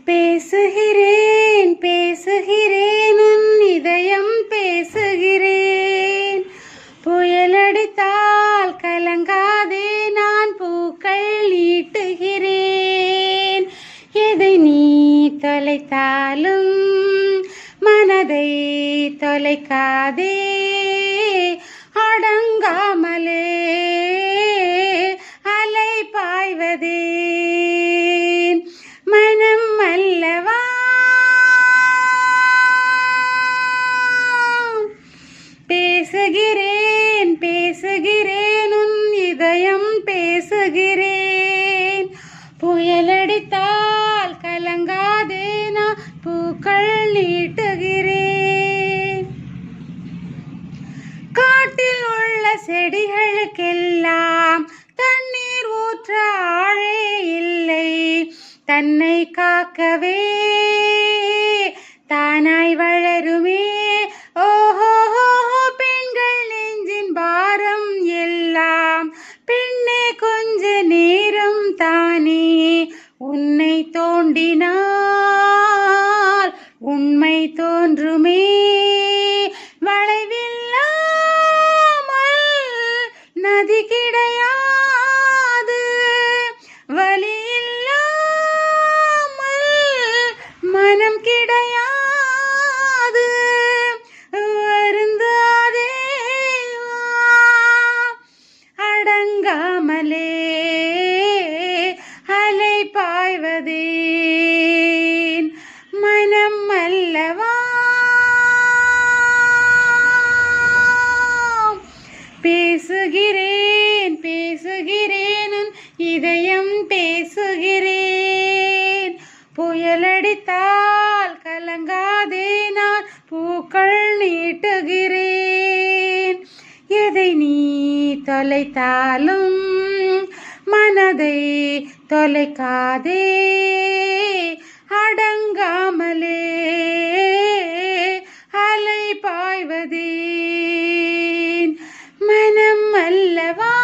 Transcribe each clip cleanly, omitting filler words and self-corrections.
பேசுகிறேன் பேசுகிறேன் உன் இதயம் பேசுகிறேன். புயலடித்தால் கலங்காதே நான் பூக்கள் நீட்டுகிறேன். எதை நீ தொலைத்தாலும் மனதை தொலைக்காதே. அடங்காமலே அலை பாய்வதே மனம் அல்லவா. பேசுகிறேன் பேசுகிறேன் உன் இதயம் பேசுகிறேன். புயலடித்தால் கலங்காதே நான் பூக்கள் நீட்டுகிறேன். காட்டில் உள்ள செடிகளுக்கெல்லாம் தண்ணீர் ஊற்ற ஆழே இல்லை. தன்னை காக்கவே தானாய் வளருமே. ஓஹோ பெண்கள் நெஞ்சின் பாரம் எல்லாம் பெண்ணே கொஞ்ச நேரம் தானே. உன்னை தோண்டினால் உண்மை தோன்றுமே. வளைவில்லாமல் நதி கிடையாது. வலி இல்லாமல் மனம் கிடையாது. வருந்தாதே அடங்காமலே அலை பாய்வதேன் மனம் அல்லவா. பேசுகிறேன் பேசுகிறேன் உன் இதயம் பேசுகிறேன். புயலடித்தால் கலங்காதே நான் பூக்கள் நீட்டுகிறேன். எதை நீ தொலைத்தாலும் மனதை தொலைக்காதே. அடங்காமலே அலை பாய்வதேன் மனம் அல்லவா.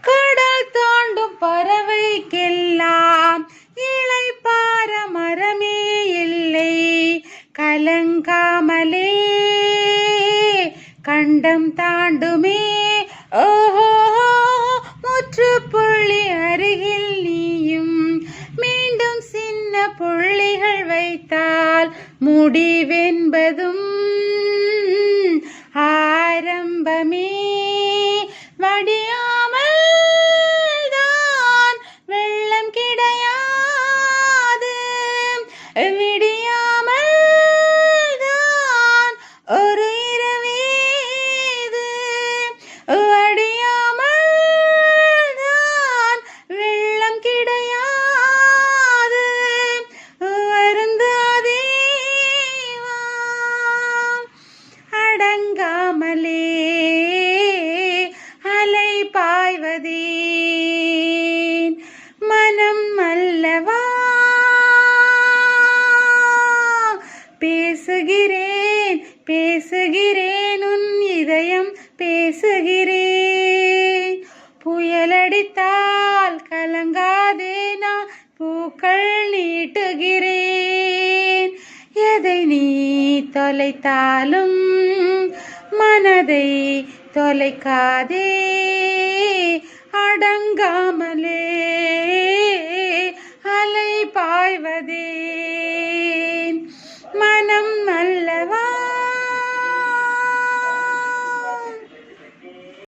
கடல் தாண்டும் பறவைக்கெல்லாம் இளைப்பாற மரமே இல்லை. கலங்காமலே கண்டம் தாண்டுமே. ஓஹோ முற்றுப்புள்ளி அருகில் நீயும் மீண்டும் சின்ன புள்ளிகள் வைத்தால் முடிவென்பதும் ஆரம்பமே. வடியாமல் தான் வெள்ளம் கிடையாது. விடியாமல் தான் ஒரு இரவேது. வடியாமல் தான் வெள்ளம் கிடையாது. வருந்தாதே அடங்காமலே அலை பாய்வதேன் மனம் அல்லவா. பேசுகிறேன் பேசுகிறேன் உன் இதயம் பேசுகிறேன். புயலடித்தால் கலங்காதே நான் பூக்கள் நீட்டுகிறேன். எதை நீ தொலைத்தாலும் மனதை தொலைக்காதே. அடங்காமல்